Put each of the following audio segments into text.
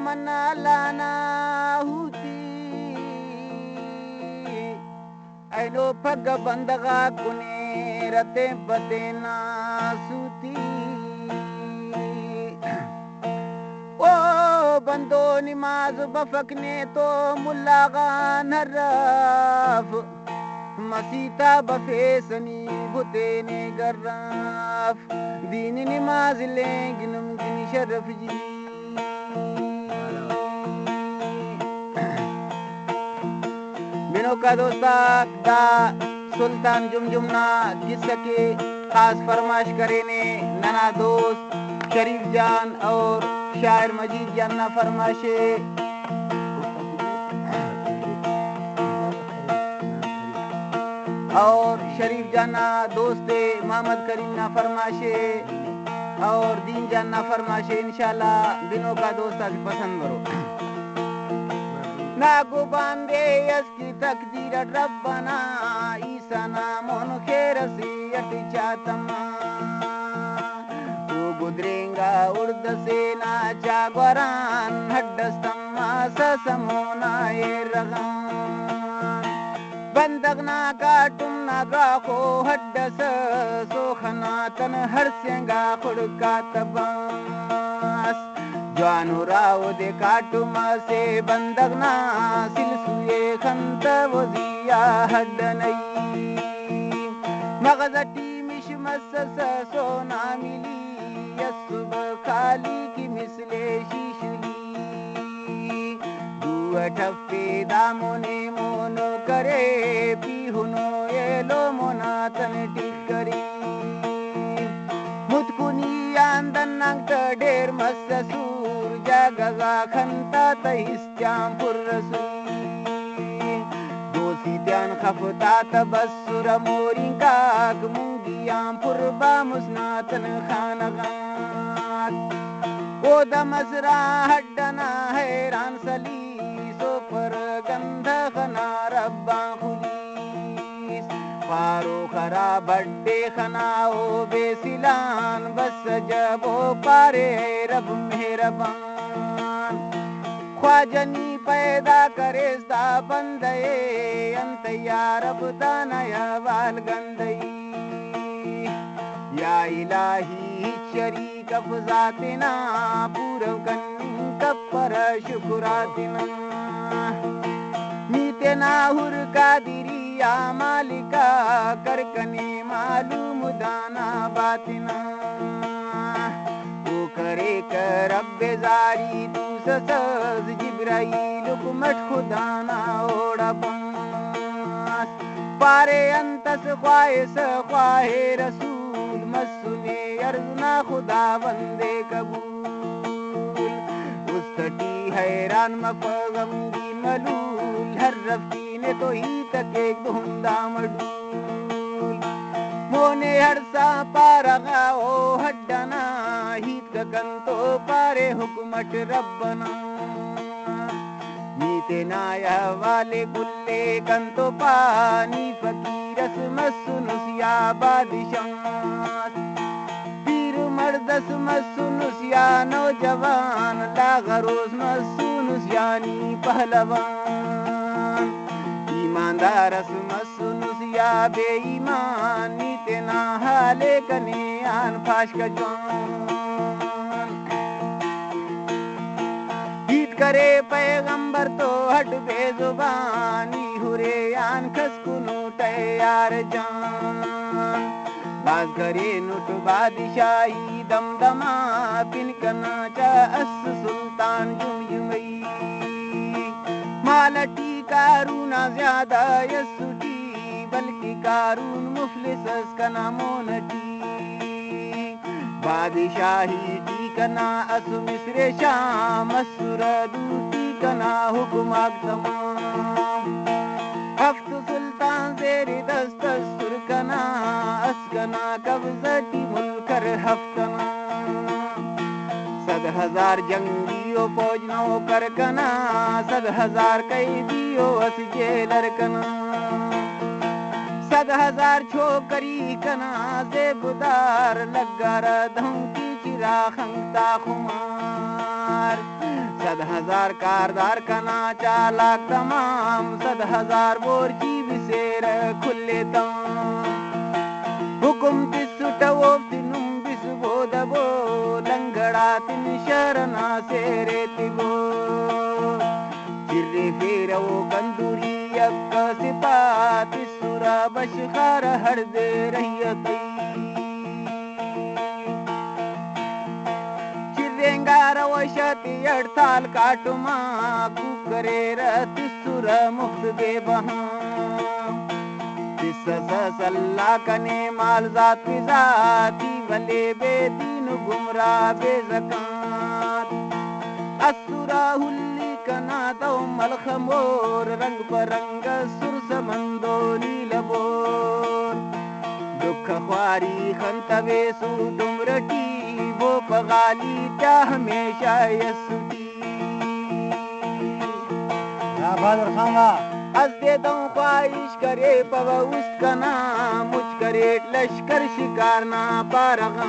तमन्ना लाना हुती ऐनो पग बंदगा कुने रते बदेना सूती ओ बंदो नमाज बफकने तो मुल्लागा नरफ मसीता बफेसनी बुतेने गर्राफ दीन नमाज ले गिनुम गिन शरफ जी बिनो का दोस्ता दा सुल्तान जुमजुमना जिसके खास फरमाश करे ने नना दोस्त शरीफ जान और शायर मजीद जान फरमाशे और शरीफ जाना दोस्ते मोहम्मद करीम ना फरमाशे और दीन जाना फरमाशे इंशाल्लाह बिनो का दोस्ता की पसंद करो नागो बांदे यसकी तकदीर रब्बना ईसा नामोन खेर से अटी चातमा वो गुदरेंगा उर्द से ना जागवरान हड्डस्तम्मा ससमोना ये रगान बंदगना का तुम ना गाखो हड्डस सोखना तन हर सेंगा खुड़का तबास जानो राव दे काटुमा से बंदगना सिलसुए खंत वजिया हड्डनई मगजटी मिशमस सोना मिली यसुब खाली की मिसले शीशुली दुआ ठप्पे दामोने मोनो करे पीहुनो येलो मोनातन टिकरी मुतकुनी आंदन नंग ढेर मस्सू जगगा खंता तहिस्त्याम पुरसुई दोसी त्यान खफता तबस्सुर मोरिंकाक मुंगियाम पुरबा मुस्नातन खानगात ओ दमसरा हड्डना हैरान सली सो पर गंध खना रब्बा खुलीस फारो खरा बड्डे खनाओ बेसिलान बस जबो पारे रब मेहरबान ख्वाजनी पैदा करेस्ता बंदे अंत या रब दानया वाल गंदई या इलाही शरीक अफजातिना पूरव कन्नी कपर शुकुरातिना मीतेना हुर कादिरिया मालिका करकने मालूम दाना बातिना वो करे कर रब्बे जारी सज जिब्राइल कुमट खुदाना ओड़ा बंस पारे अंतस ख्वाहे रसूल मस्सुने अर्जना खुदा बंदे कबूल उस्तटी हैरान मफगमगी मलूल हर रफ्ती ने तो ही तक एक धुंदा मडूल मोने हरसा पारगा ओ हड्डना हित कंतो पारे हुकमट रब्बना नीते नाया वाले गुल्ले कंतो पानी फकीरस मस्सुनुसिया बादिशात पीर मर्दस मस्सुनुसिया नौजवान लागरोस मस्सुनुसियानी पहलवान ईमानदारस मस्सुनुसिया बेईमान नीते ना हाले कने आन फाश का जवान करे पैगंबर तो हट बेजुबानी हुरे आन खसकुनु तैयार जान बाज करे नुट बादशाही दमदमा पिनकना चा अस सुल्तान जुमयुमई मालटी कारूना ज्यादा यसुटी बल्कि कारून मुफलिस का नामोनटी बादशाही टीकना असु मिस्र शाम असुर दूती कना हुकुमाक तमाम हफ्त सुल्तान जेरी दस्तुर कना अस्कना कब्जटी मुल्कर हफ्तना 100,000 जंगियो फौज नो कर कना 100,000 कैदियो अस जेलर कना 100,000 छोकरी कना जेबदार लग्गार धमकी चिरा खंगता खुमार 10,000 कारदार कना चालाक तमाम 7,000 बोरची बिसेर खुले तम हुकुम तिसुटवो तिनुम बिसबो दबो लंगड़ा तिन शरणा सेरे तिबो चिर्रे फेरो कंदूरी यक्का सिपात सुरा बशखार हर दे रहियती चिर्रेंगार वशती अड़ताल काटुमा कुकरे रति सुर मुक्त दे बहा सल्ला कने माल जात जाती वले बेदीन गुमरा बेज़कात असुरा हुल्ली कना तो मलखमोर रंग परंग सुर समंदो नीलबोर दुख ख्वारी खंतवे सु डुमरटी वो पगाली त्या हमेशा यसुटी बहादुर खाना आज देता हूँ ख्वाहिश करे पव उसका नाम मुझ करे लश्कर शिकार ना पारगा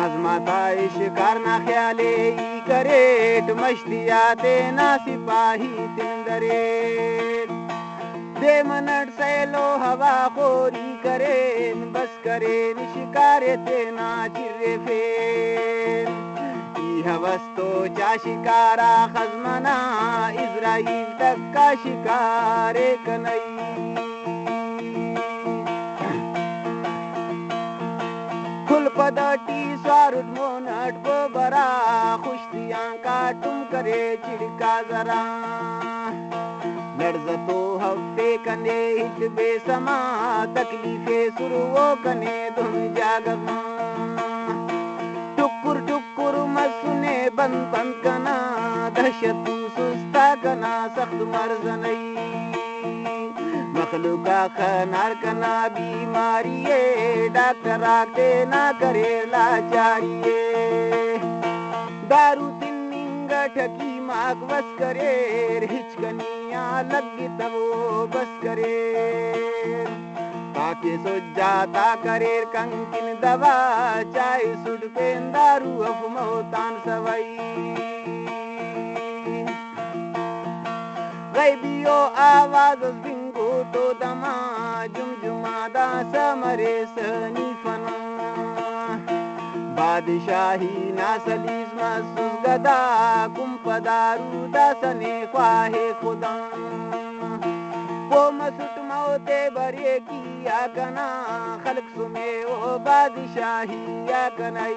अजमाता शिकार ना ख्याले ई करेट मश्तियाते ना सिपाही तिंदरे दे मनट सैलो हवा खोरी करे बस करे शिकारे ते ना चिर्रे फेर हवस तो चा शिकारा खजमना इज़राइल तक का शिकारे कनई खुल पदटी स्वारुद मोनट को बरा खुश्तियां का तुम करे चिड़का जरा लर्ज तो हफ्ते कने हित बेसमा तकलीफे सुरुओ कने धुन जागमा टुकुर टुकुर मसुने बंद बंद कना दहशत सुस्ता कना सख्त मर्जनई मखलूका खनार कना बीमारिये डॉक्टर आके ना करे लाचारिये दारू तिन्निंग ठकी माक बस करे हिचकनिया लगी तब वो बस करे ताके सो जाता करेर कंकिन दवा चाय सुट पेन दारू अफमोतान सवई गैबियो आवाज बिंगो तो दमा जुमजुमादा समरे सनीफना बादशाही नासलीस मसूस गदा कुंपदारू दासने ख्वाहे खुदा वो मसुट मौते बरे किया कना खल्क सुमे वो बादशाही या कनाई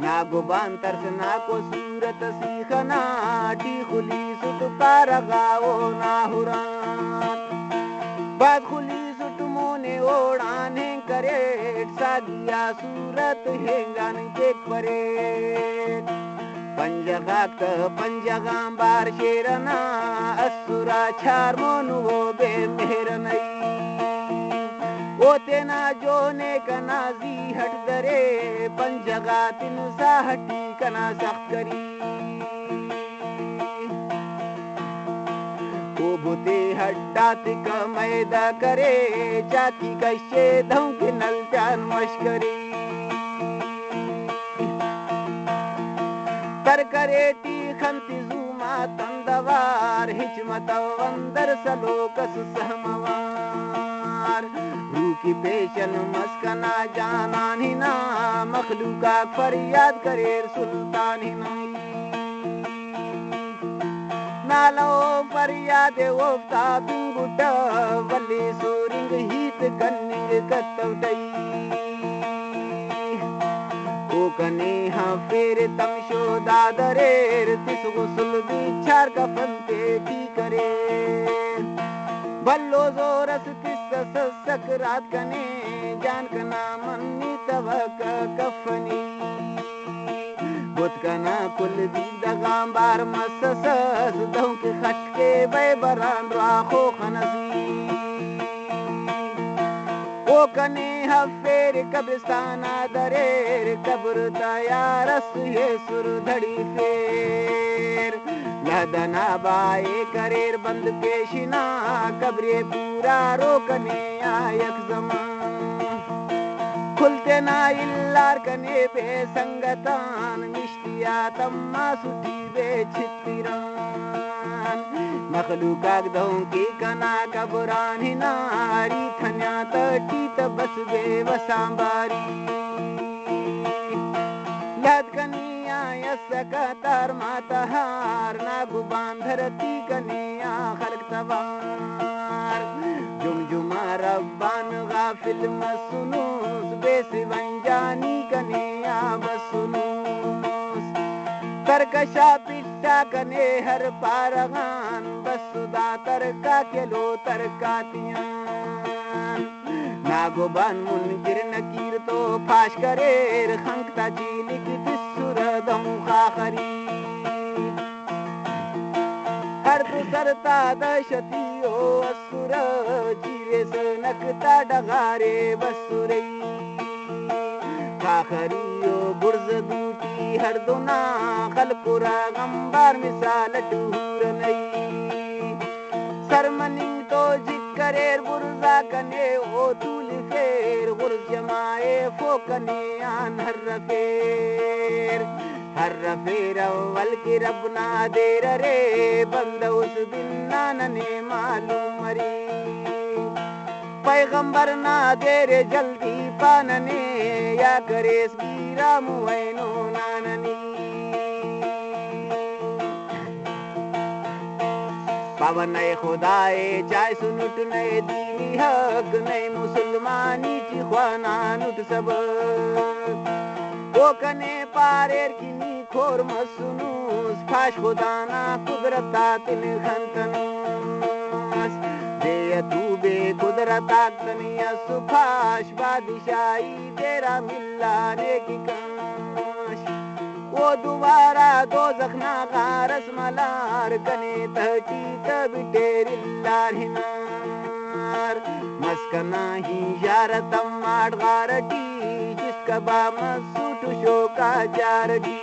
ना गुबान तरस ना को सूरत सीखना टी खुली सुट पारगाओ ना हुरान बात खुली सुट मोने ओढ़ाने करे सागिया सूरत हेंगान के परे पंजगाक पंजगाम बार शेरना असुरा छार मोनु वो बे मेहरनई ओ तेना जोने कना जी हट दरे पंजगा तिन साहटी कना सख्त करी ओ बुते हड्डा तिक मैदा करे जाती कशे धौ के नल जान मशकरी करकरेटी खंती जुमा तंदवार हिचमत वंदर सलोकस सहमवार रूकी पेशन मस्कना जाना हिना मखलूका फरियाद करेर सुल्तान हिना नालो फरियाद वोफ्ता बिंगुट वली सूरिंग हीत कन्निंग कत्तवडई कने हाँ फेर तमशो दादरेर तिस गुसल बिछार कफनते टी करे बल्लो जोरस तिस सकरात कने जान कना मन्नी तवक कफनी बुत कना कुल दी दगाम बार मससस दौ के खटके बे बरान राखो खनसी ओ कने हफेर कब्रिस्ताना दरेर कब्र तयारस ये सुर धड़ी फेर लदना बाए करेर बंद पेशिना कब्रे पूरा रोकने आयक जमान खुलते ना इल्लार कने बे संगतान मिश्तिया तम्मा सुधी बे छित्तिरान मखलूकाक दहों की कना कबरान हिनारी थन्या तटीत बस बे वसांबारी लद कनिया यसकतार मातहार नागु बांधरती कनिया खलक तवार जुमजुमा रब्बान गाफिल मसुनूस बेसिवंजानी कनिया बसुनूस तरकशा पिट्टा कने हर पारगान बसुदा तरका केलो तरकातियान नागोबान मुनगिर नकीर तो फाश करेर खंकता चीलिक दिसुर दम खाखरी हर तु सरता दशती ओ असुर जीरे सनकता डगारे बसुरई खाखरी ओ गुर्ज दूटी हर दुना खलपुरा गंबार मिसाल टूर नई सरमनिंग तो जिक्करेर बुर्जा कने ओ तूल फेर गुर्ज जमाए फो कने आन हर रफेर अव्वल की रबना देर रे बंद उस दिन नानने मालूम रे पैगंबर ना देरे जल्दी पानने या करे गिरा मुवैनो नाननी पावन नए खुदाए चाय सुनुट नए दीनी हक नए मुसलमानी ची ख्वाना नुट सब वो कने पारेर किनी खोर मसुनूस फाश खुदाना कुदरता तिन खंतनूस दे तू बे कुदरता तनिया सुफाश बादशाही तेरा मिलाने की काश वो दोबारा दो जखना गारस मलार कने तहटी तब टेरिल्लार हिनार मस्कना ही यारतम माड गारटी जिसका बा मसूट शोका जारडी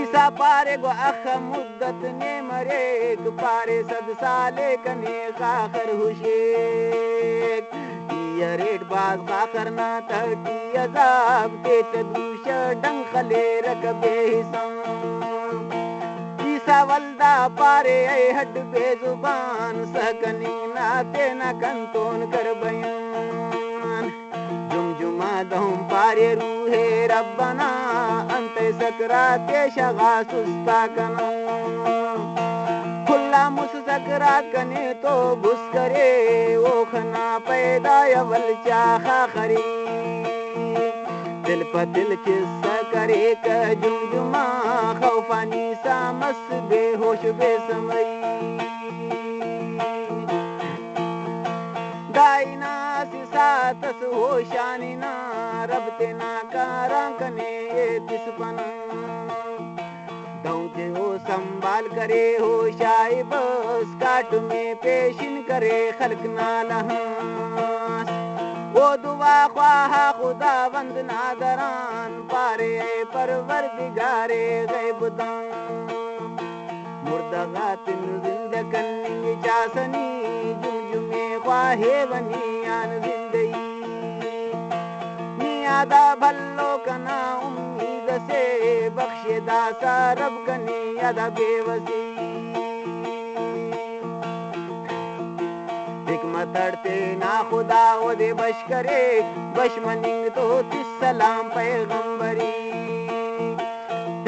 ईसा पारे गो अख मुद्दत ने मरेक पारे सद साले कने खाखर हुशेक रेड बाज खाखर ना तहटी अजाब के तदूश डंग खले रकबे हिसाम ईसा वल्दा पारे ऐ हड बेजुबान सहकनी नाते ना कंतोन कर बयान जुमजुमा दहुम पारे रूहे रब्बना अंत सकराते शगा सुस्ता कना खुल्ला मुस सकरात कने तो घुस करे वो खना पैदा यवल चाखा खरी दिल पतिल किस्सा करे का जुमजुमा खौफानी सा मस बेहोश बेसमई दाइना सिसा तस होशानी ना रब तेना कारा कने ये तिसपना दौचे हो संभाल करे हो शाय बस काट में पेशिन करे खल्क नालहास वो दुआ ख्वाहा खुदा बंद नादरान पारे परवरदिगारे गैबदान मुर्दगातिन जिंदकन्नी चासनी जुमजुमे ख्वाहे बनियान जिंदगी नियादा भल्लो कना उम्मीद से बख्शे दासा रब कने यादा बेवसी हिकमत अड़ते ना खुदा वो दे बश करे बशमनिंग तो तिस सलाम पैगंबरी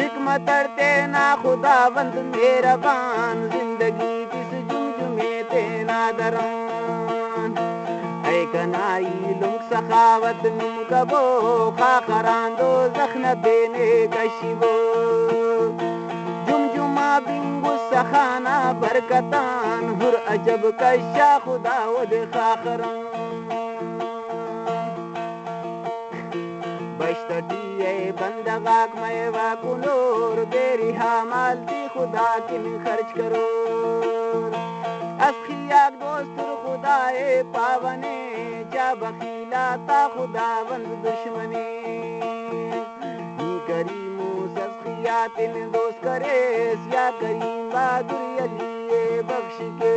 हिकमत अड़ते ना खुदा बंद मेहरबान जिंदगी तिस जुमजुमे ते नादरान ऐ कनाई लुंग सखावत नुम कबो खाखरान दो जख्न देने कशिबो जुमजुमा बिंगु सखाना बरकतान हुर अजब कशा खुदा वद खाखरान बश्तटी ऐ बंदगाक मैं वाकुनोर बेरिहा मालती खुदा किन खर्च करो अस्खियाक दोस्तर खुदाए पावने जा बखीला ता खुदा बंद दुश्मने नी करीमू सस्खियातिन दोस्त करे या करीम बहादुर अली बख्श के